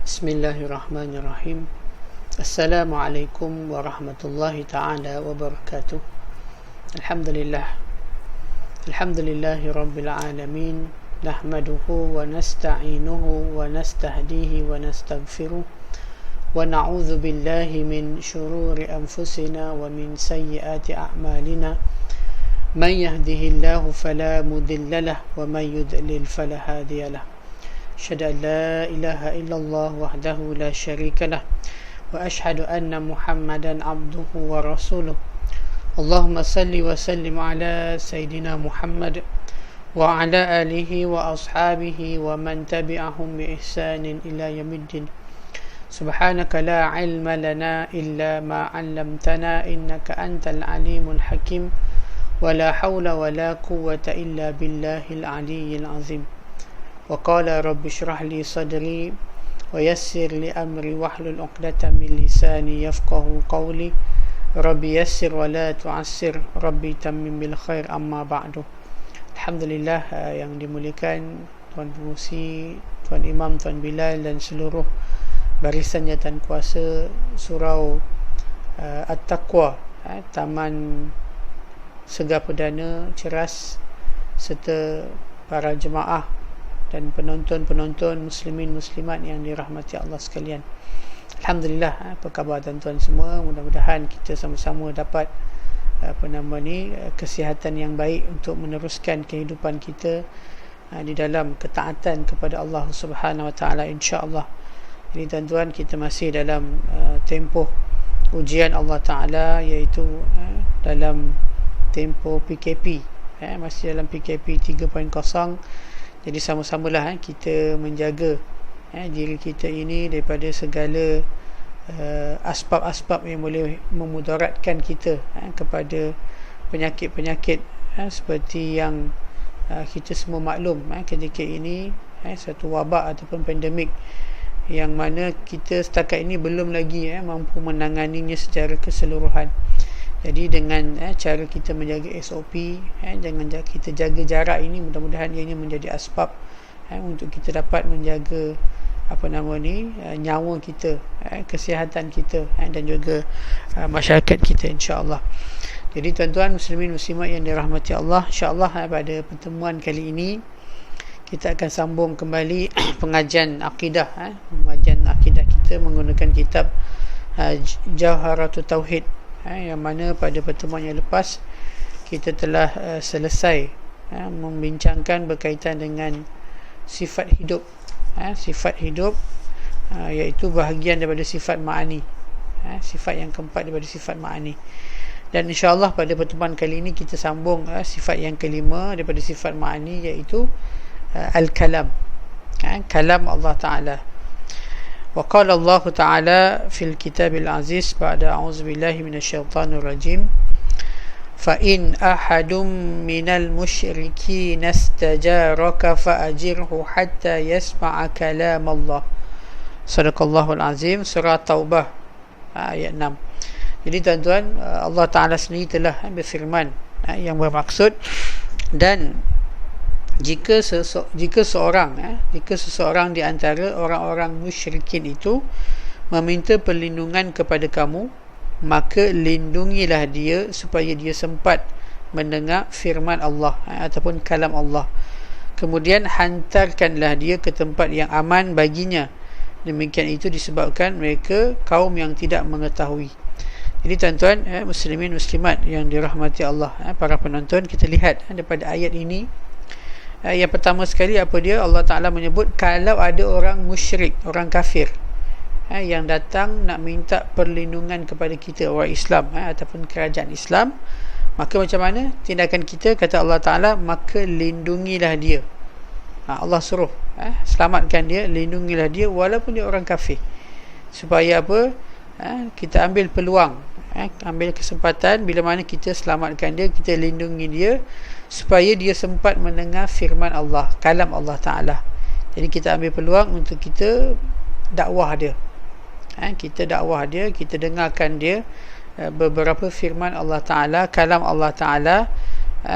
Bismillahirrahmanirrahim. Assalamualaikum warahmatullahi ta'ala wabarakatuh. Alhamdulillah. Alhamdulillahi rabbil alamin. Nahmaduhu wa nasta'inuhu wa nastahdihi wa nastaghfiruh. Wa na'udzu billahi min syururi anfusina wa min sayyiati a'malina. Man yahdihillahu fala mudilla lahu wa man yudlil fala hadiya lahu. أشهد أن لا إله إلا الله وحده لا شريك له وأشهد أن محمدا عبده ورسوله اللهم صل وسلم على سيدنا محمد وعلى آله وأصحابه ومن تبعهم بإحسان إلى يوم الدين سبحانك لا علم لنا إلا ما علمتنا إنك أنت العليم الحكيم ولا حول ولا قوة إلا بالله العلي العظيم وقال رب اشرح لي صدري ويسر لي أمري واحلل عقدة من لساني يفقه قولي رب يسر ولا تعسر ربي تمم بالخير أما بعد. Alhamdulillah, yang dimuliakan Tuan Pengurusi, Tuan Imam, Tuan Bilal dan seluruh barisan jawatan kuasa Surau At-Taqwa, Taman Segar Perdana Ceras, serta para jemaah dan penonton-penonton muslimin muslimat yang dirahmati Allah sekalian. Alhamdulillah, apa khabar tuan-tuan semua? Mudah-mudahan kita sama-sama dapat kesihatan yang baik untuk meneruskan kehidupan kita di dalam ketaatan kepada Allah Subhanahu Wa Taala, insya-Allah. Jadi tuan-tuan, kita masih dalam tempoh ujian Allah Taala, iaitu dalam tempoh PKP, masih dalam PKP 3.0. Jadi sama-samalah kita menjaga diri kita ini daripada segala asbab-asbab yang boleh memudaratkan kita kepada penyakit-penyakit seperti yang kita semua maklum ketika ini satu wabak ataupun pandemik yang mana kita setakat ini belum lagi mampu menanganinya secara keseluruhan. Jadi dengan cara kita menjaga SOP, dengan kita jaga jarak ini, mudah-mudahan ianya menjadi asbab untuk kita dapat menjaga nyawa kita, kesihatan kita dan juga masyarakat kita, insya-Allah. Jadi tuan-tuan muslimin muslimat yang dirahmati Allah, insya-Allah pada pertemuan kali ini kita akan sambung kembali pengajian akidah, pengajian akidah kita menggunakan kitab Jawharatut Tauhid, yang mana pada pertemuan yang lepas kita telah selesai membincangkan berkaitan dengan sifat hidup, iaitu bahagian daripada sifat ma'ani, sifat yang keempat daripada sifat ma'ani. Dan insya-Allah pada pertemuan kali ini kita sambung sifat yang kelima daripada sifat ma'ani, iaitu al-kalam, kalam Allah Ta'ala. وقال الله تعالى في الكتاب العزيز بعد أعوذ بالله من الشيطان الرجيم فإن أحد من المشركين استجارك فأجره حتى يسمع كلام الله. صدق الله العظيم. Surah Taubah ayat 6. Jadi tuan-tuan, Allah Ta'ala sendiri telah berfirman yang bermaksud, dan jika seseorang di antara orang-orang musyrikin itu meminta perlindungan kepada kamu, maka lindungilah dia supaya dia sempat mendengar firman Allah ataupun kalam Allah. Kemudian hantarkanlah dia ke tempat yang aman baginya. Demikian itu disebabkan mereka kaum yang tidak mengetahui. Jadi tuan-tuan muslimin muslimat yang dirahmati Allah, para penonton, kita lihat daripada ayat ini, yang pertama sekali apa dia? Allah Ta'ala menyebut kalau ada orang musyrik, orang kafir yang datang nak minta perlindungan kepada kita, orang Islam ataupun kerajaan Islam, maka macam mana tindakan kita? Kata Allah Ta'ala, maka lindungilah dia. Allah suruh selamatkan dia, lindungilah dia walaupun dia orang kafir. Supaya apa? Kita ambil peluang, ambil kesempatan, bila mana kita selamatkan dia, kita lindungi dia supaya dia sempat mendengar firman Allah, kalam Allah Ta'ala. Jadi kita ambil peluang untuk kita dakwah dia, kita dakwah dia, kita dengarkan dia beberapa firman Allah Ta'ala, kalam Allah Ta'ala,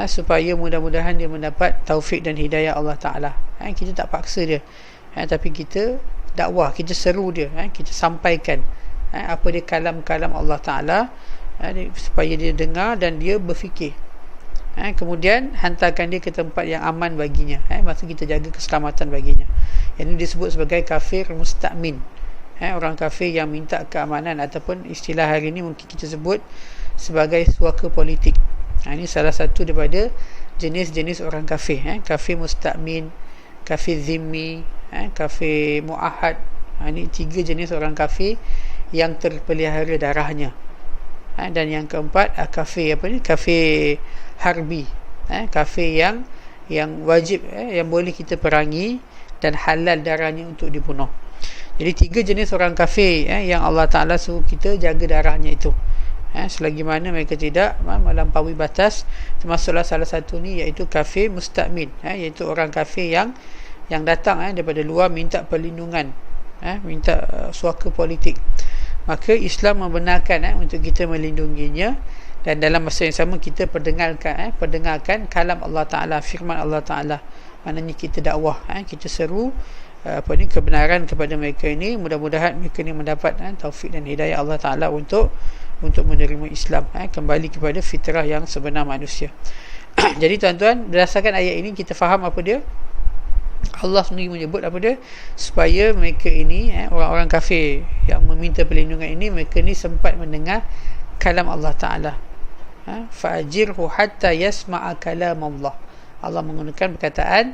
supaya mudah-mudahan dia mendapat taufik dan hidayah Allah Ta'ala. Kita tak paksa dia, tapi kita dakwah, kita seru dia, kita sampaikan apa dia kalam-kalam Allah Ta'ala, supaya dia dengar dan dia berfikir. Kemudian hantarkan dia ke tempat yang aman baginya, maksud kita jaga keselamatan baginya. Yang ini disebut sebagai kafir musta'min, orang kafir yang minta keamanan, ataupun istilah hari ini mungkin kita sebut sebagai suaka politik. Ini salah satu daripada jenis-jenis orang kafir, kafir musta'min, kafir zimmi, kafir mu'ahad. Ini 3 jenis orang kafir yang terpelihara darahnya. Dan yang keempat, kafir kafir harbi, kafir yang wajib, yang boleh kita perangi dan halal darahnya untuk dibunuh. Jadi 3 jenis orang kafir yang Allah Ta'ala suruh kita jaga darahnya itu, selagi mana mereka tidak melampaui batas. Termasuklah salah satu ni, iaitu kafir musta'min, iaitu orang kafir yang datang daripada luar minta perlindungan, minta suaka politik. Maka Islam membenarkan untuk kita melindunginya, dan dalam masa yang sama kita perdengarkan kalam Allah Ta'ala, firman Allah Ta'ala. Maknanya kita dakwah, kita seru kebenaran kepada mereka ini. Mudah-mudahan mereka ini mendapat taufik dan hidayah Allah Ta'ala untuk menerima Islam, kembali kepada fitrah yang sebenar manusia. Jadi tuan-tuan, berdasarkan ayat ini kita faham apa dia. Allah sendiri menyebut apa dia, supaya mereka ini, orang-orang kafir yang meminta perlindungan ini, mereka ni sempat mendengar kalam Allah Ta'ala. Fa'ajirhu hatta yasma'a kalam Allah. Allah menggunakan perkataan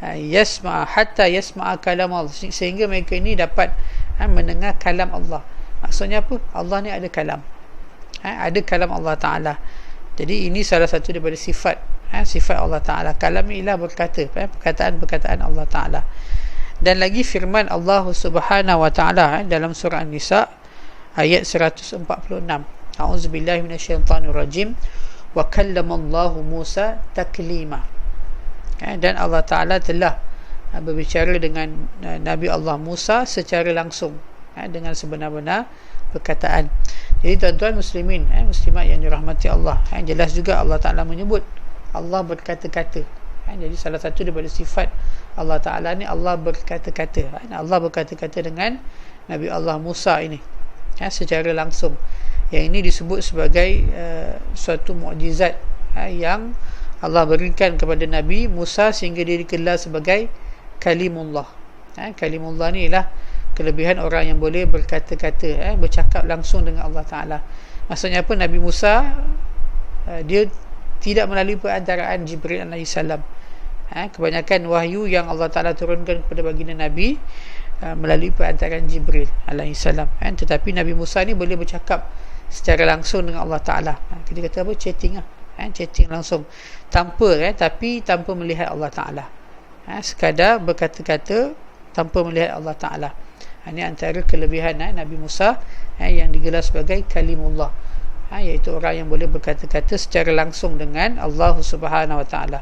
yasma'a, hatta yasma'a kalam Allah, sehingga mereka ini dapat mendengar kalam Allah. Maksudnya apa? Allah ni ada kalam, ada kalam Allah Ta'ala. Jadi ini salah satu daripada sifat Allah Ta'ala. Kalam ni ialah berkata, perkataan-perkataan Allah Ta'ala. Dan lagi firman Allah Subhanahu Wa Ta'ala dalam surah An-Nisa ayat 146, A'udzubillahi minasyaitanirrajim, wa kallamallahu Musa taklima. Dan Allah Ta'ala telah berbicara dengan Nabi Allah Musa secara langsung, dengan sebenar-benar perkataan. Jadi tuan-tuan muslimin, muslimat yang dirahmati Allah, jelas juga Allah Ta'ala menyebut Allah berkata-kata. Jadi salah satu daripada sifat Allah Ta'ala ni, Allah berkata-kata. Allah berkata-kata dengan Nabi Allah Musa ini secara langsung. Yang ini disebut sebagai suatu mukjizat yang Allah berikan kepada Nabi Musa, sehingga dia digelar sebagai Kalimullah. Kalimullah ni ialah kelebihan orang yang boleh berkata-kata, bercakap langsung dengan Allah Ta'ala. Maksudnya apa? Nabi Musa dia tidak melalui perantaraan Jibril AS. Kebanyakan wahyu yang Allah Ta'ala turunkan kepada baginda Nabi melalui perantaraan Jibril AS. Tetapi Nabi Musa ni boleh bercakap secara langsung dengan Allah Ta'ala. Kita kata apa? Chatting chatting langsung, tapi tanpa melihat Allah Ta'ala. Sekadar berkata-kata tanpa melihat Allah Ta'ala. Ini antara kelebihan Nabi Musa yang digelar sebagai Kalimullah, iaitu orang yang boleh berkata-kata secara langsung dengan Allah Subhanahu Wa Ta'ala.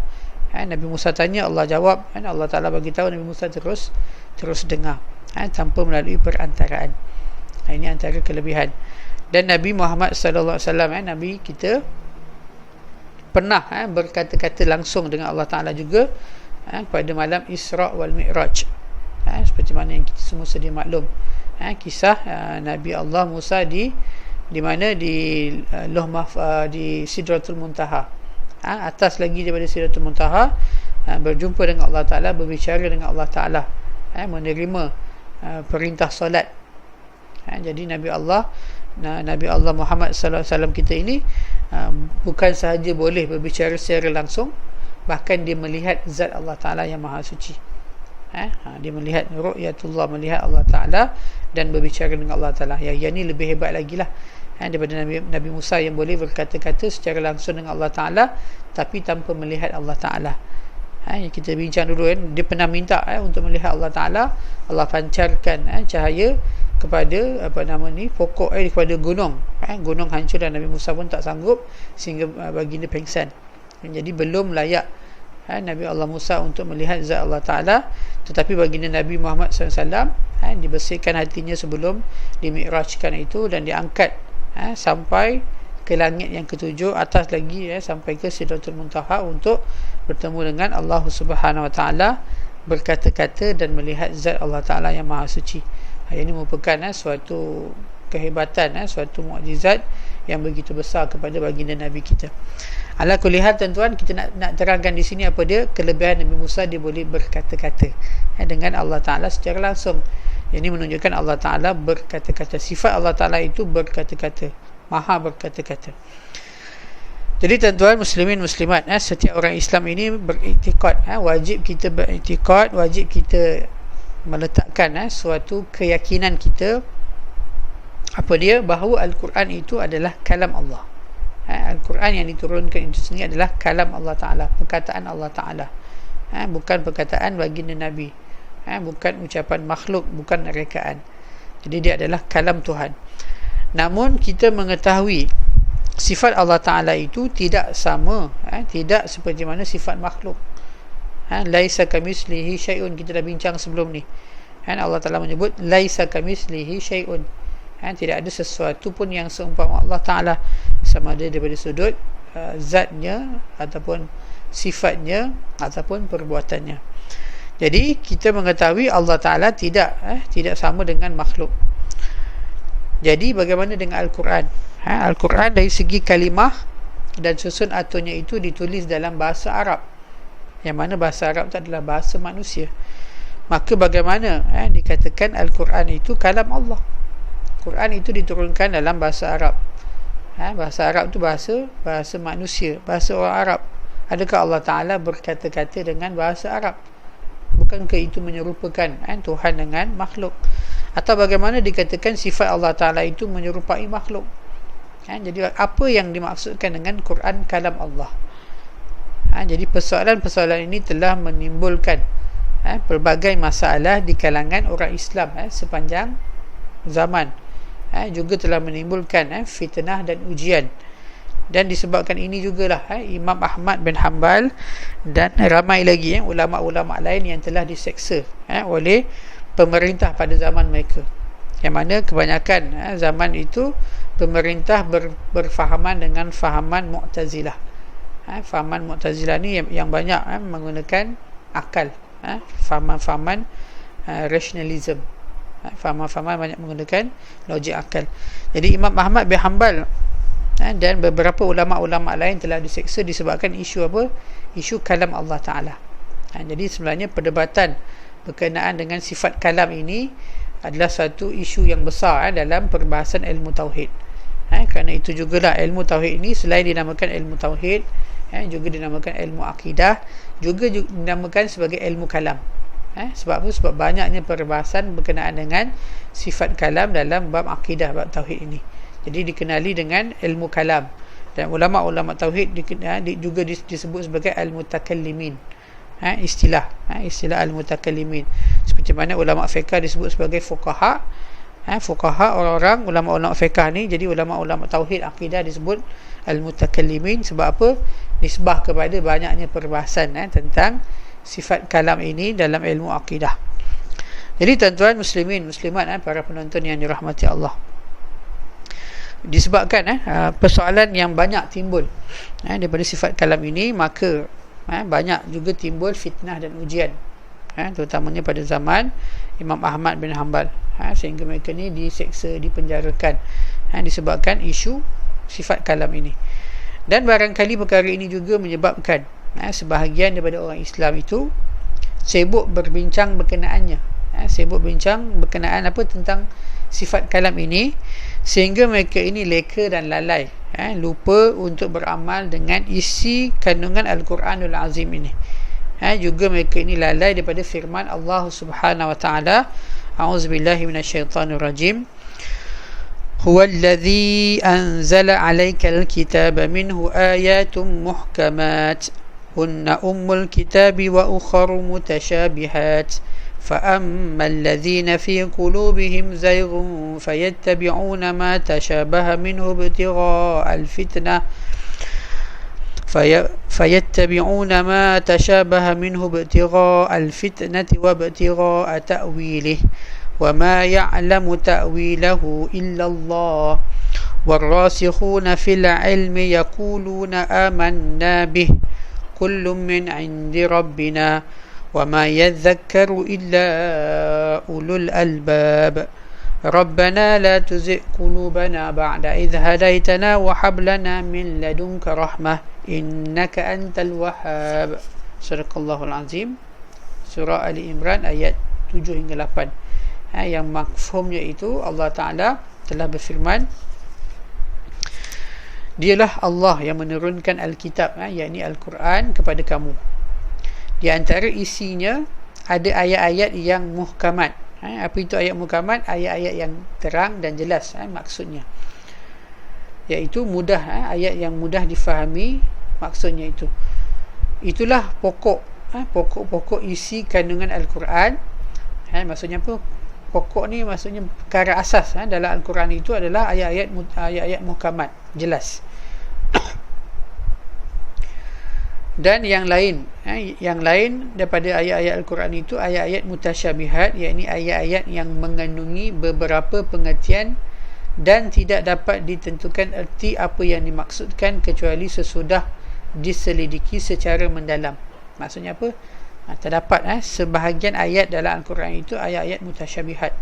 Nabi Musa tanya, Allah jawab, Allah Ta'ala bagi tahu, Nabi Musa terus dengar, tanpa melalui perantaraan. Ini antara kelebihan. Dan Nabi Muhammad sallallahu alaihi wasallam, Nabi kita pernah berkata-kata langsung dengan Allah Ta'ala juga pada malam Isra' wal Mi'raj. Seperti mana yang kita semua sedia maklum, kisah Nabi Allah Musa di mana di di Sidratul Muntaha, atas lagi daripada Sidratul Muntaha, berjumpa dengan Allah Ta'ala, berbicara dengan Allah Ta'ala, menerima perintah solat. Jadi Nabi Allah Muhammad sallallahu alaihi wasallam kita ini bukan sahaja boleh berbicara secara langsung, bahkan dia melihat zat Allah Ta'ala yang maha suci. Dia melihat ru'yatullah, melihat Allah Ta'ala dan berbicara dengan Allah Ta'ala. Yang ini lebih hebat lagi lah daripada Nabi Musa yang boleh berkata-kata secara langsung dengan Allah Ta'ala tapi tanpa melihat Allah Ta'ala. Yang kita bincang dulu dia pernah minta untuk melihat Allah Ta'ala. Allah pancarkan cahaya kepada pokok kepada gunung. Gunung hancur dan Nabi Musa pun tak sanggup, sehingga baginda pengsan. Jadi belum layak Nabi Allah Musa untuk melihat zat Allah Ta'ala. Tetapi baginda Nabi Muhammad SAW dibersihkan hatinya sebelum dimi'rajkan itu, dan diangkat sampai ke langit yang ketujuh, atas lagi sampai ke Sidratul Muntaha untuk bertemu dengan Allah Subhanahu Wa Taala, berkata-kata dan melihat zat Allah Taala yang maha suci. Ini merupakan suatu kehebatan, suatu mukjizat yang begitu besar kepada baginda Nabi kita. Ala kulli hal, tuan-tuan, kita nak terangkan di sini apa dia kelebihan Nabi Musa, dia boleh berkata-kata dengan Allah Taala secara langsung. Ini menunjukkan Allah Taala berkata-kata. Sifat Allah Taala itu berkata-kata, maha berkata-kata. Jadi tuan-tuan muslimin muslimat, setiap orang Islam ini beriktikad, wajib kita beriktikad, wajib kita meletakkan suatu keyakinan kita, apa dia, bahawa Al-Quran itu adalah kalam Allah. Al-Quran yang diturunkan itu sendiri adalah kalam Allah Ta'ala, perkataan Allah Ta'ala, bukan perkataan baginda Nabi, bukan ucapan makhluk, bukan rekaan. Jadi dia adalah kalam Tuhan. Namun kita mengetahui sifat Allah Ta'ala itu tidak sama, tidak seperti mana sifat makhluk. Laisa kamislihi syai'un, kita dah bincang sebelum ni. Allah Ta'ala menyebut laisa kamislihi syai'un, tidak ada sesuatu pun yang seumpama Allah Ta'ala, sama ada daripada sudut zatnya ataupun sifatnya ataupun perbuatannya. Jadi kita mengetahui Allah Ta'ala tidak sama dengan makhluk. Jadi bagaimana dengan Al-Quran? Al-Quran dari segi kalimah dan susun aturnya itu ditulis dalam bahasa Arab, yang mana bahasa Arab itu adalah bahasa manusia. Maka bagaimana dikatakan Al-Quran itu kalam Allah? Quran itu diturunkan dalam bahasa Arab. Bahasa Arab itu bahasa manusia, bahasa orang Arab. Adakah Allah Ta'ala berkata-kata dengan bahasa Arab? Bukankah itu menyerupakan Tuhan dengan makhluk? Atau bagaimana dikatakan sifat Allah Ta'ala itu menyerupai makhluk? Jadi apa yang dimaksudkan dengan Quran kalam Allah? Jadi persoalan-persoalan ini telah menimbulkan pelbagai masalah di kalangan orang Islam sepanjang zaman. Juga telah menimbulkan fitnah dan ujian. Dan disebabkan ini jugalah Imam Ahmad bin Hanbal dan ramai lagi ulama-ulama lain yang telah diseksa oleh pemerintah pada zaman mereka, yang mana kebanyakan zaman itu pemerintah berfahaman dengan fahaman Mu'tazilah. Fahaman Mu'tazilah ni yang banyak menggunakan akal, fahaman-fahaman rationalism, fahaman-fahaman banyak menggunakan logik akal. Jadi Imam Ahmad bin Hanbal dan beberapa ulama-ulama lain telah diseksa disebabkan isu apa? Isu kalam Allah Ta'ala. Jadi sebenarnya perdebatan berkenaan dengan sifat kalam ini adalah satu isu yang besar dalam perbahasan ilmu tauhid. Kerana itu jugalah ilmu tauhid ini selain dinamakan ilmu tauhid, juga dinamakan ilmu akidah, juga dinamakan sebagai ilmu kalam. Sebab apa? Sebab banyaknya perbahasan berkenaan dengan sifat kalam dalam bab akidah, bab tauhid ini. Jadi dikenali dengan ilmu kalam, dan ulama-ulama tauhid juga disebut sebagai al-mutakallimin. Istilah al-mutakallimin, seperti mana ulama fiqh disebut sebagai fuqaha. Fuqaha orang-orang ulama-ulama fiqh ni. Jadi ulama-ulama tauhid akidah disebut al-mutakallimin. Sebab apa? Nisbah kepada banyaknya perbahasan tentang sifat kalam ini dalam ilmu akidah. Jadi tuan-tuan muslimin muslimat, para penonton yang dirahmati Allah, disebabkan persoalan yang banyak timbul daripada sifat kalam ini, maka banyak juga timbul fitnah dan ujian, terutamanya pada zaman Imam Ahmad bin Hanbal, sehingga mereka ni diseksa, dipenjarakan disebabkan isu sifat kalam ini. Dan barangkali perkara ini juga menyebabkan sebahagian daripada orang Islam itu sibuk berbincang berkenaannya, sibuk bincang berkenaan apa tentang sifat kalam ini, sehingga mereka ini leka dan lalai, lupa untuk beramal dengan isi kandungan Al-Quranul Azim ini. Juga mereka ini lalai daripada firman Allah Subhanahu Wa Taala, a'udzubillahi minasyaitanirrajim, huwallazi anzala 'alaikal kitaba minhu ayatun muhkamat hunna ummul kitabi wa ukharu mutasyabihat فأما الذين في قلوبهم زيغ فيتبعون ما تشابه منه ابتغاء الفتنة وابتغاء تأويله وما يعلم تأويله إلا الله والراسخون في العلم يقولون آمنا به كل من عند ربنا وما يذكر إلا أولو الألباب ربنا لا تزغ قلوبنا بعد إذ هديتنا وهب لنا من لدنك رحمة إنك أنت الوهاب. Sadaqallahul Azim. Surah Ali Imran ayat 7 hingga 8. Yang mafhumnya itu Allah Ta'ala telah berfirman, dialah Allah yang menurunkan Alkitab, yakni Al-Quran kepada kamu. Di antara isinya ada ayat-ayat yang muhkamat. Apa itu ayat muhkamat? Ayat-ayat yang terang dan jelas maksudnya, iaitu mudah, ayat yang mudah difahami maksudnya itu. Itulah pokok isi kandungan Al-Quran. Maksudnya apa? Pokok ni maksudnya perkara asas dalam Al-Quran itu adalah ayat-ayat muhkamat, jelas. Dan yang lain daripada ayat-ayat Al-Quran itu ayat-ayat mutasyabihat, yakni ayat-ayat yang mengandungi beberapa pengertian dan tidak dapat ditentukan erti apa yang dimaksudkan kecuali sesudah diselidiki secara mendalam. Maksudnya apa? Terdapat sebahagian ayat dalam Al-Quran itu ayat-ayat mutasyabihat.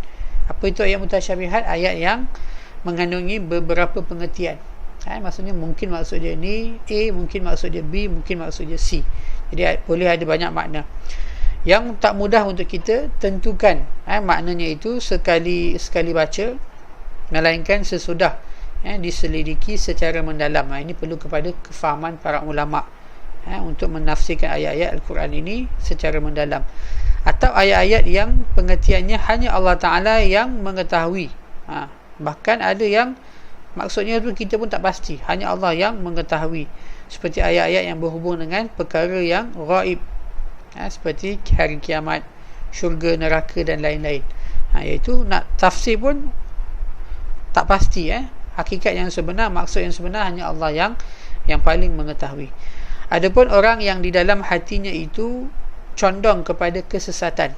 Apa itu ayat mutasyabihat? Ayat yang mengandungi beberapa pengertian. Maksudnya mungkin maksud dia ni A, mungkin maksud dia B, mungkin maksud dia C. Jadi boleh ada banyak makna yang tak mudah untuk kita tentukan maknanya itu sekali baca, melainkan sesudah diselidiki secara mendalam. Ini perlu kepada kefahaman para ulama untuk menafsirkan ayat-ayat Al-Quran ini secara mendalam. Atau ayat-ayat yang pengertiannya hanya Allah Ta'ala yang mengetahui. Bahkan ada yang maksudnya tu kita pun tak pasti, hanya Allah yang mengetahui. Seperti ayat-ayat yang berhubung dengan perkara yang ghaib, seperti hari kiamat, syurga, neraka dan lain-lain. Iaitu nak tafsir pun tak pasti. Hakikat yang sebenar, maksud yang sebenar hanya Allah yang paling mengetahui. Adapun orang yang di dalam hatinya itu condong kepada kesesatan,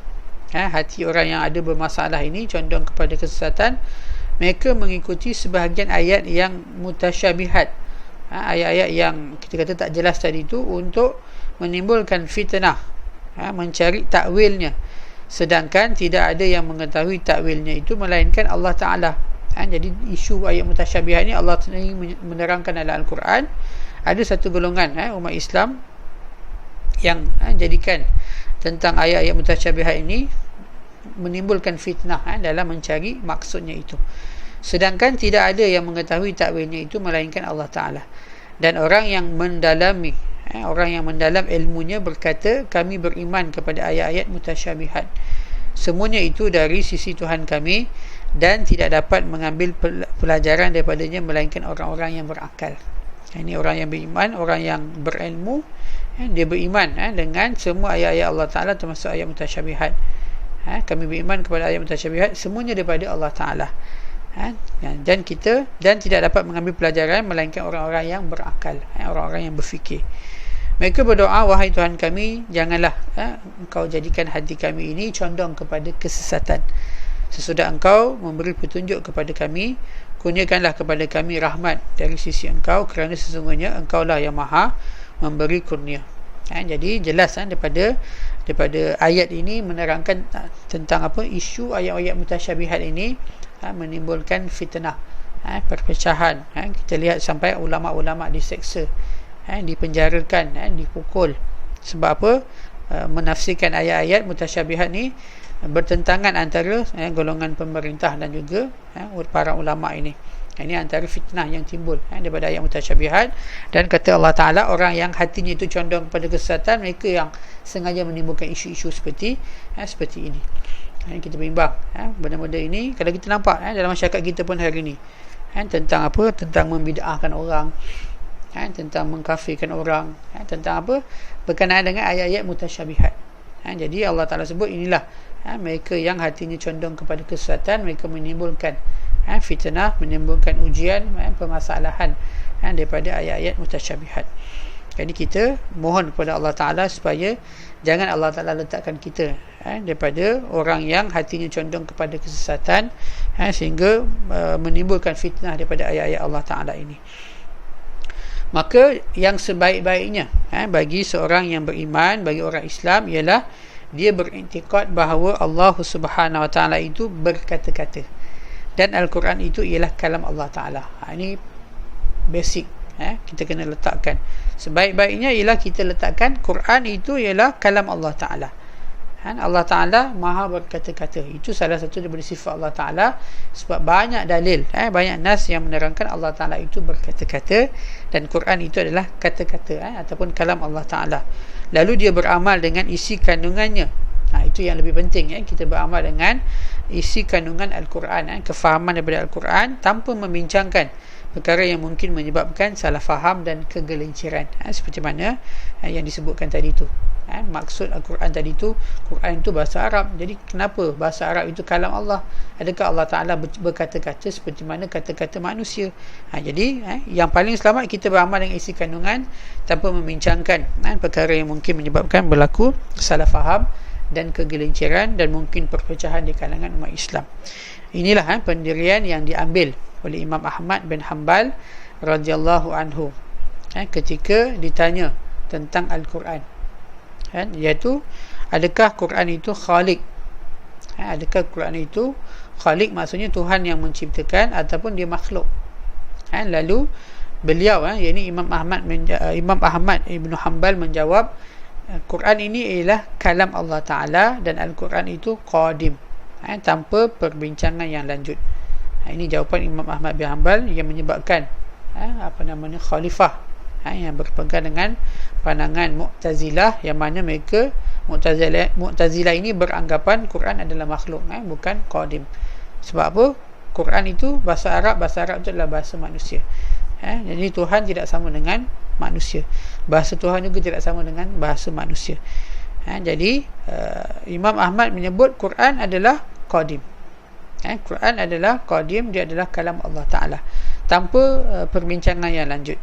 hati orang yang ada bermasalah ini condong kepada kesesatan, mereka mengikuti sebahagian ayat yang mutasyabihat, ayat-ayat yang kita kata tak jelas tadi itu, untuk menimbulkan fitnah, mencari takwilnya, sedangkan tidak ada yang mengetahui takwilnya itu melainkan Allah Ta'ala. Jadi isu ayat mutasyabihat ni Allah sendiri menerangkan dalam Al-Quran. Ada satu golongan umat Islam yang jadikan tentang ayat-ayat mutasyabihat ini menimbulkan fitnah dalam mencari maksudnya itu, sedangkan tidak ada yang mengetahui takwilnya itu melainkan Allah Ta'ala. Dan orang yang mendalami, orang yang mendalam ilmunya berkata, kami beriman kepada ayat-ayat mutasyabihat, semuanya itu dari sisi Tuhan kami, dan tidak dapat mengambil pelajaran daripadanya melainkan orang-orang yang berakal. Ini orang yang beriman, orang yang berilmu, dia beriman dengan semua ayat-ayat Allah Ta'ala, termasuk ayat mutasyabihat. Kami beriman kepada ayat mutasyabihat, semuanya daripada Allah Ta'ala. Dan tidak dapat mengambil pelajaran melainkan orang-orang yang berakal, orang-orang yang berfikir. Mereka berdoa, wahai Tuhan kami, janganlah engkau jadikan hati kami ini condong kepada kesesatan. Sesudah engkau memberi petunjuk kepada kami, kurniakanlah kepada kami rahmat dari sisi engkau, kerana sesungguhnya engkaulah yang maha memberi kurnia. Jadi jelas daripada ayat ini menerangkan tentang apa isu ayat-ayat mutasyabihat ini menimbulkan fitnah, perpecahan. Kita lihat sampai ulama-ulama diseksa, dipenjarakan, dipukul. Sebab apa? Menafsirkan ayat-ayat mutasyabihat ni bertentangan antara golongan pemerintah dan juga para ulama ini. Ini antara fitnah yang timbul daripada ayat mutasyabihat. Dan kata Allah Ta'ala, orang yang hatinya itu condong kepada kesesatan, mereka yang sengaja menimbulkan isu-isu seperti ini. Kita bimbang benda-benda ini kalau kita nampak dalam masyarakat kita pun hari ini, tentang apa? Tentang membid'ahkan orang, tentang mengkafirkan orang, tentang apa? Berkenaan dengan ayat-ayat mutasyabihat. Jadi Allah Ta'ala sebut inilah mereka yang hatinya condong kepada kesesatan, mereka menimbulkan fitnah, menimbulkan ujian, permasalahan daripada ayat-ayat mutasyabihat. Jadi kita mohon kepada Allah Ta'ala supaya jangan Allah Ta'ala letakkan kita daripada orang yang hatinya condong kepada kesesatan, sehingga menimbulkan fitnah daripada ayat-ayat Allah Ta'ala ini. Maka yang sebaik-baiknya bagi seorang yang beriman, bagi orang Islam, ialah dia beriktikad bahawa Allah Subhanahu Wa Ta'ala itu berkata-kata dan Al-Quran itu ialah kalam Allah Ta'ala. Ini basic, kita kena letakkan. Sebaik-baiknya ialah kita letakkan Quran itu ialah kalam Allah Ta'ala. Allah Ta'ala maha berkata-kata. Itu salah satu daripada sifat Allah Ta'ala, sebab banyak dalil, banyak nas yang menerangkan Allah Ta'ala itu berkata-kata dan Quran itu adalah kata-kata ataupun kalam Allah Ta'ala. Lalu dia beramal dengan isi kandungannya. Itu yang lebih penting, kita beramal dengan isi kandungan Al-Quran, kefahaman daripada Al-Quran tanpa membincangkan perkara yang mungkin menyebabkan salah faham dan kegelinciran, seperti mana yang disebutkan tadi tu. Maksud Al-Quran tadi tu, Quran itu bahasa Arab. Jadi kenapa bahasa Arab itu kalam Allah? Adakah Allah Ta'ala berkata-kata seperti mana kata-kata manusia? Jadi yang paling selamat kita beramal dengan isi kandungan tanpa membincangkan perkara yang mungkin menyebabkan berlaku salah faham dan kegelinciran dan mungkin perpecahan di kalangan umat Islam. Inilah pendirian yang diambil oleh Imam Ahmad bin Hanbal radhiyallahu anhu ketika ditanya tentang Al-Quran, iaitu adakah Quran itu khaliq? Adakah Quran itu khaliq, maksudnya Tuhan yang menciptakan ataupun dia makhluk? Lalu beliau, yakni Imam Ahmad Ibn Hanbal menjawab, Quran ini ialah kalam Allah Ta'ala dan Al-Quran itu qadim, tanpa perbincangan yang lanjut. Ini jawapan Imam Ahmad bin Hanbal yang menyebabkan khalifah yang berpegang dengan pandangan Mu'tazilah, yang mana mereka Mu'tazilah ini beranggapan Quran adalah makhluk, bukan qadim. Sebab apa? Quran itu bahasa Arab itu adalah bahasa manusia. Jadi Tuhan tidak sama dengan manusia, bahasa Tuhan juga tidak sama dengan bahasa manusia. Jadi Imam Ahmad menyebut Quran adalah qadim. Quran adalah qadim, dia adalah kalam Allah Ta'ala tanpa perbincangan yang lanjut.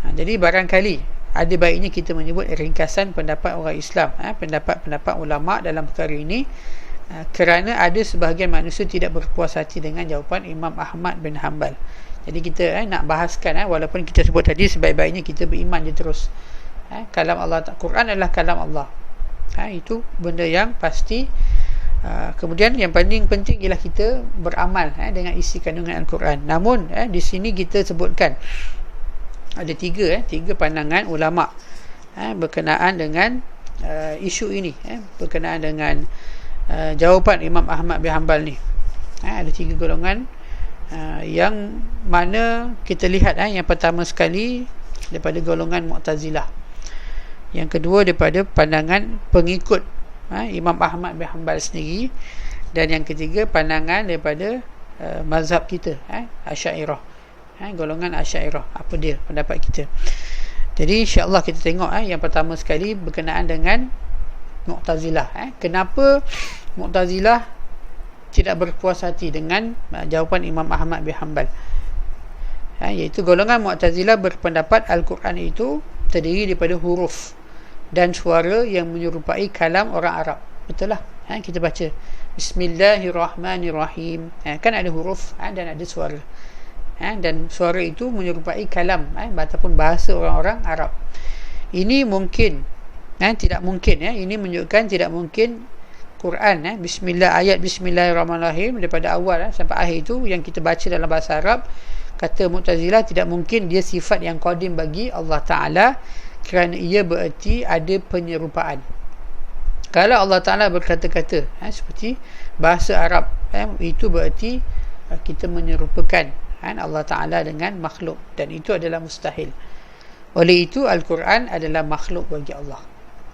Jadi barangkali ada baiknya kita menyebut ringkasan pendapat orang Islam, pendapat-pendapat ulama dalam perkara ini, kerana ada sebahagian manusia tidak berpuas hati dengan jawapan Imam Ahmad bin Hanbal. Jadi kita nak bahaskan, walaupun kita sebut tadi sebaik-baiknya kita beriman je terus. Kalam Allah, Quran adalah kalam Allah. Itu benda yang pasti. Kemudian yang paling penting ialah kita beramal dengan isi kandungan Al-Quran. Namun di sini kita sebutkan ada tiga pandangan ulama berkenaan dengan isu ini, berkenaan dengan jawapan Imam Ahmad bin Hanbal ni. Ada tiga golongan yang mana kita lihat, yang pertama sekali daripada golongan Mu'tazilah, yang kedua daripada pandangan pengikut Imam Ahmad bin Hanbal sendiri, dan yang ketiga pandangan daripada mazhab kita, Asy'ariyah, golongan Asy'ariyah. Apa dia pendapat kita? Jadi insya-Allah kita tengok yang pertama sekali berkenaan dengan Mu'tazilah. Kenapa Mu'tazilah tidak berpuas hati dengan jawapan Imam Ahmad bin Hanbal? Iaitu golongan Mu'tazilah berpendapat Al-Quran itu terdiri daripada huruf dan suara yang menyerupai kalam orang Arab. Betul lah, kita baca Bismillahirrahmanirrahim, kan ada huruf dan ada suara, dan suara itu menyerupai kalam ataupun bahasa orang-orang Arab. Ini mungkin, tidak mungkin, ini menunjukkan tidak mungkin Quran, ayat Bismillahirrahmanirrahim daripada awal sampai akhir itu yang kita baca dalam bahasa Arab. Kata Mu'tazilah, tidak mungkin dia sifat yang qadim bagi Allah Ta'ala, kerana ia bererti ada penyerupaan. Kalau Allah Ta'ala berkata-kata seperti bahasa Arab, itu bererti kita menyerupakan Allah Ta'ala dengan makhluk, dan itu adalah mustahil. Oleh itu Al-Quran adalah makhluk bagi Allah.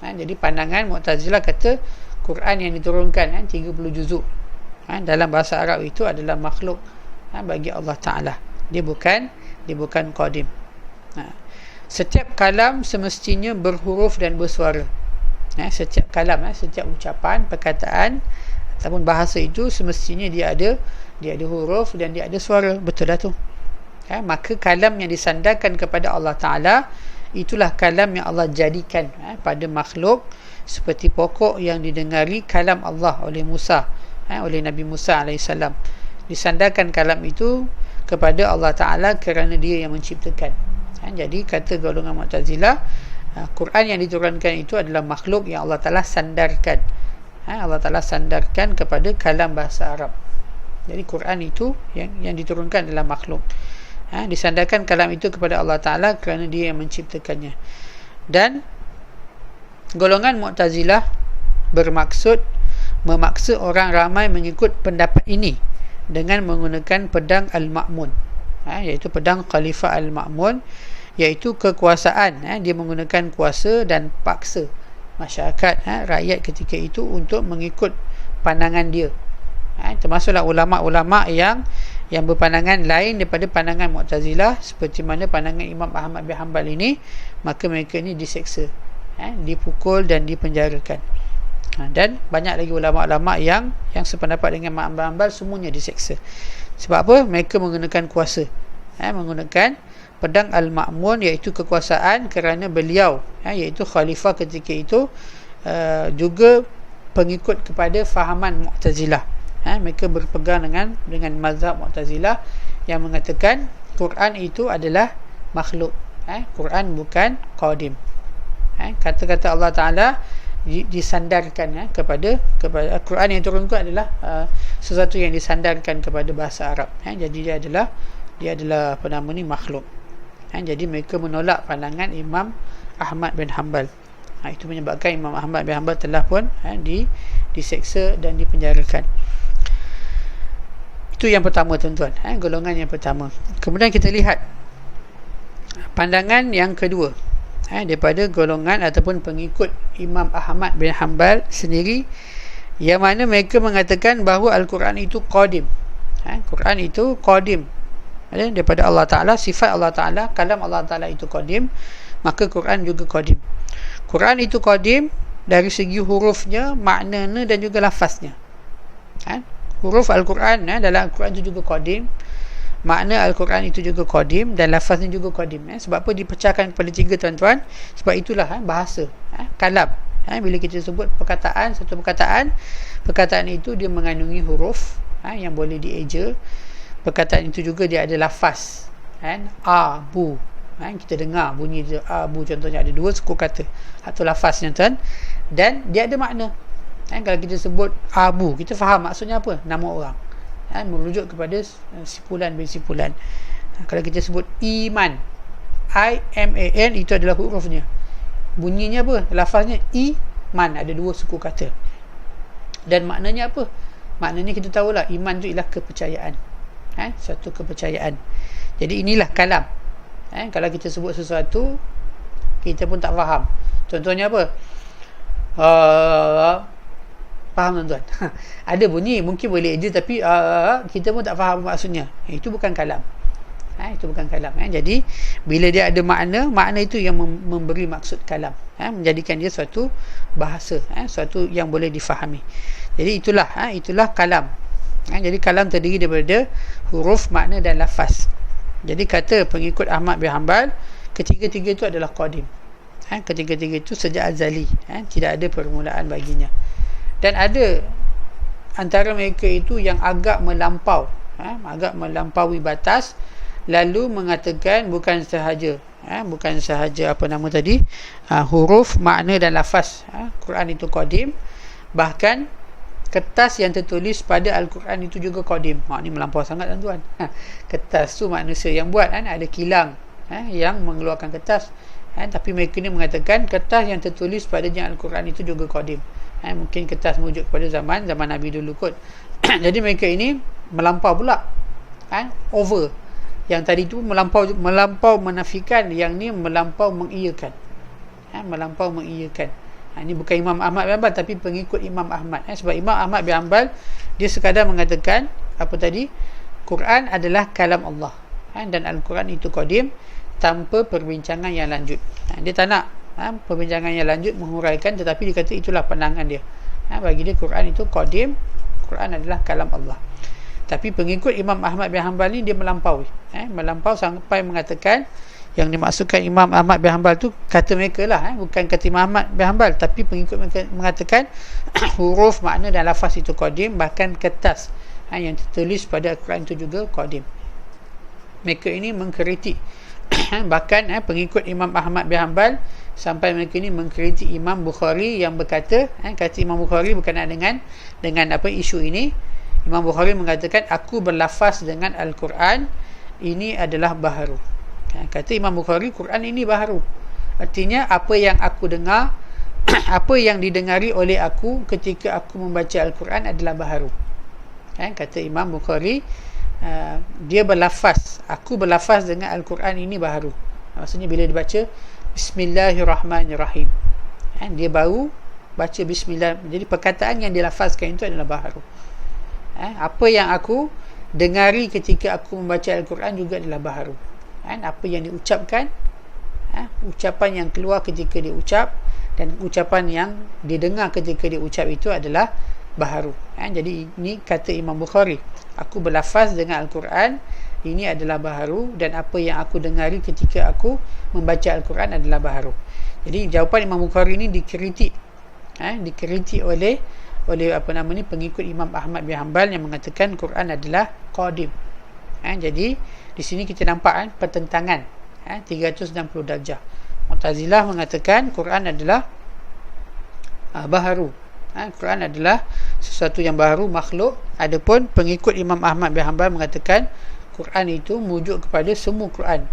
Jadi pandangan Mu'tazilah kata Quran yang diturunkan 30 juzuk dalam bahasa Arab itu adalah makhluk bagi Allah Ta'ala. Dia bukan qadim. Setiap kalam semestinya berhuruf dan bersuara. Setiap kalam, setiap ucapan, perkataan ataupun bahasa itu semestinya dia ada huruf dan dia ada suara. Betul lah tu. Maka kalam yang disandarkan kepada Allah Ta'ala itulah kalam yang Allah jadikan pada makhluk, seperti pokok yang didengari kalam Allah oleh Musa, oleh Nabi Musa AS. Disandarkan kalam itu kepada Allah Ta'ala kerana dia yang menciptakan. Jadi kata golongan Mu'tazilah, Quran yang diturunkan itu adalah makhluk yang Allah Ta'ala sandarkan. Allah Ta'ala sandarkan kepada kalam bahasa Arab. Jadi Quran itu yang diturunkan adalah makhluk. Disandarkan kalam itu kepada Allah Ta'ala kerana dia yang menciptakannya. Dan golongan Mu'tazilah memaksa orang ramai mengikut pendapat ini dengan menggunakan pedang Al-Ma'mun, iaitu pedang Khalifah Al-Ma'mun, iaitu kekuasaan. Dia menggunakan kuasa dan paksa masyarakat, rakyat ketika itu untuk mengikut pandangan dia. Termasuklah ulama-ulama yang berpandangan lain daripada pandangan Mu'tazilah, seperti mana pandangan Imam Ahmad bin Hanbal ini, maka mereka ini diseksa, dipukul dan dipenjarakan. Dan banyak lagi ulama-ulama yang sependapat dengan Imam Hanbal, semuanya diseksa. Sebab apa? Mereka menggunakan kuasa, menggunakan pedang Al-Ma'mun, iaitu kekuasaan, kerana beliau iaitu khalifah ketika itu juga pengikut kepada fahaman Mu'tazilah. Mereka berpegang dengan mazhab Mu'tazilah yang mengatakan Quran itu adalah makhluk, Quran bukan qadim. Kata-kata Allah Ta'ala disandarkan kepada Quran yang turunkan adalah sesuatu yang disandarkan kepada bahasa Arab. Jadi dia adalah makhluk. Jadi mereka menolak pandangan Imam Ahmad bin Hanbal. Itu menyebabkan Imam Ahmad bin Hanbal telah pun diseksa dan dipenjarakan. Itu yang pertama, tuan-tuan, golongan yang pertama. Kemudian kita lihat pandangan yang kedua, daripada golongan ataupun pengikut Imam Ahmad bin Hanbal sendiri, yang mana mereka mengatakan bahawa Al-Quran itu qadim. Quran itu qadim, daripada Allah Ta'ala, sifat Allah Ta'ala, kalam Allah Ta'ala itu qadim, maka Quran juga qadim. Quran itu qadim dari segi hurufnya, maknanya dan juga lafaznya. Huruf Al-Quran dalam Al-Quran itu juga qadim, makna Al-Quran itu juga qadim, dan lafaznya juga qadim. Sebab apa dipecahkan kepada tiga, tuan-tuan? Sebab itulah bahasa, kalam. Bila kita sebut satu perkataan itu dia mengandungi huruf yang boleh dieja. Perkataan itu juga dia ada lafaz, abu. Kita dengar bunyi dia, abu contohnya, ada dua suku kata atau lafaznya, tuan. Dan dia ada makna. Kalau kita sebut abu, kita faham maksudnya apa? Nama orang, merujuk kepada sipulan bersipulan. Kalau kita sebut iman, I-M-A-N, itu adalah hurufnya. Bunyinya apa? Lafaznya iman, ada dua suku kata. Dan maknanya apa? Maknanya kita tahulah, iman itu ialah kepercayaan, satu kepercayaan. Jadi inilah kalam. Kalau kita sebut sesuatu, kita pun tak faham. Contohnya apa? Faham, tuan-tuan? Ada bunyi, mungkin boleh eja, tapi kita pun tak faham maksudnya. Itu bukan kalam. Itu bukan kalam. Jadi bila dia ada makna itu yang memberi maksud kalam, menjadikan dia suatu bahasa, suatu yang boleh difahami. Jadi itulah kalam. Jadi kalam terdiri daripada huruf, makna dan lafaz. Jadi kata pengikut Ahmad bin Hanbal, ketiga-tiga itu adalah qadim. Ketiga-tiga itu sejak azali, tidak ada permulaan baginya. Dan ada antara mereka itu yang agak melampaui batas, lalu mengatakan bukan sahaja huruf, makna dan lafaz Quran itu qadim, bahkan kertas yang tertulis pada Al-Quran itu juga qadim. Ini melampau sangat, tuan-tuan. Kertas tu manusia yang buat, ada kilang yang mengeluarkan kertas, tapi mereka ni mengatakan kertas yang tertulis pada Al-Quran itu juga qadim. Mungkin kertas merujuk kepada zaman Nabi dulu kot. Jadi mereka ini melampau pula, over. Yang tadi tu melampau menafikan, yang ni melampau mengiyakan. Ini bukan Imam Ahmad bin Hanbal, tapi pengikut Imam Ahmad. Sebab Imam Ahmad bin Hanbal, dia sekadar mengatakan apa tadi? Quran adalah kalam Allah, dan Al-Quran itu qadim, tanpa perbincangan yang lanjut. Dia tak nak perbincangan yang lanjut, menghuraikan, tetapi dia kata itulah pandangan dia. Bagi dia Quran itu qadim, Quran adalah kalam Allah. Tapi pengikut Imam Ahmad bin Hanbal ni dia melampau sampai mengatakan yang dimaksudkan Imam Ahmad bin Hanbal tu kata mereka lah, bukan kata Imam Ahmad bin Hanbal, tapi pengikut mereka mengatakan huruf, makna dan lafaz itu qadim, bahkan kertas yang tertulis pada Al-Quran itu juga qadim. Mereka ini mengkritik bahkan pengikut Imam Ahmad bin Hanbal sampai mereka ini mengkritik Imam Bukhari yang berkata, kata Imam Bukhari berkenaan dengan apa isu ini. Imam Bukhari mengatakan, aku berlafaz dengan Al-Quran, ini adalah baharu. Kata Imam Bukhari, Quran ini baharu. Artinya apa yang aku dengar apa yang didengari oleh aku ketika aku membaca Al-Quran adalah baharu. Kata Imam Bukhari, dia berlafaz, aku berlafaz dengan Al-Quran ini baharu. Maksudnya bila dia baca Bismillahirrahmanirrahim, dia baru baca Bismillah, jadi perkataan yang dilafazkan itu adalah baharu. Apa yang aku dengari ketika aku membaca Al-Quran juga adalah baharu. Apa yang diucapkan, ucapan yang keluar ketika dia ucap dan ucapan yang didengar ketika dia ucap itu adalah baharu. Jadi ini kata Imam Bukhari, aku berlafaz dengan Al-Quran, ini adalah baharu, dan apa yang aku dengari ketika aku membaca Al-Quran adalah baharu. Jadi jawapan Imam Bukhari ini dikritik oleh pengikut Imam Ahmad bin Hanbal yang mengatakan Quran adalah qadim. Jadi di sini kita nampak pertentangan 360 darjah. Mu'tazilah mengatakan Quran adalah baharu. Quran adalah sesuatu yang baharu, makhluk. Adapun pengikut Imam Ahmad bin Hanbal mengatakan Quran itu merujuk kepada semua Quran,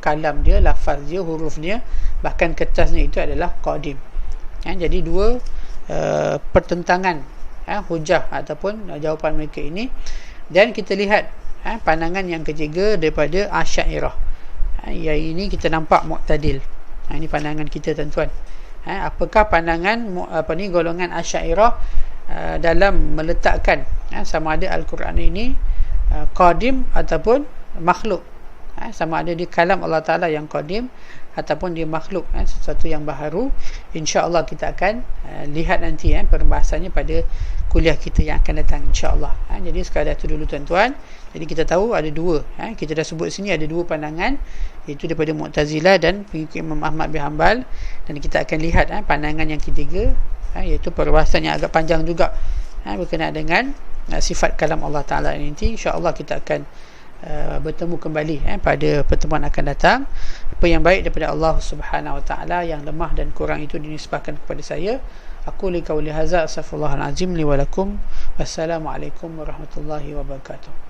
kalam dia, lafaz dia, huruf dia, bahkan kertasnya itu adalah qadim. Jadi dua pertentangan hujah ataupun jawapan mereka ini. Dan kita lihat pandangan yang ketiga daripada Asy'ariyah. Yang ini kita nampak mu'tadil. Ini pandangan kita tuan-tuan. Apakah pandangan golongan Asy'ariyah dalam meletakkan sama ada Al-Quran ini qadim ataupun makhluk, sama ada di kalam Allah Ta'ala yang qadim ataupun dia makhluk, sesuatu yang baharu. InsyaAllah kita akan lihat nanti perbahasannya pada kuliah kita yang akan datang, insyaAllah. Jadi sekadar itu dulu tuan-tuan. Jadi kita tahu ada dua, kita dah sebut sini ada dua pandangan, iaitu daripada Mu'tazilah dan pengikut Imam Ahmad bin Hanbal. Dan kita akan lihat pandangan yang ketiga, iaitu perbahasan yang agak panjang juga berkenaan dengan sifat kalam Allah Ta'ala. Nanti insyaAllah kita akan bertemu kembali pada pertemuan akan datang. Apa yang baik daripada Allah Subhanahu Wa Ta'ala, yang lemah dan kurang itu dinisbahkan kepada saya. Aku li qauli hadza, astaghfirullahalazim li wa lakum. Wassalamualaikum warahmatullahi wabarakatuh.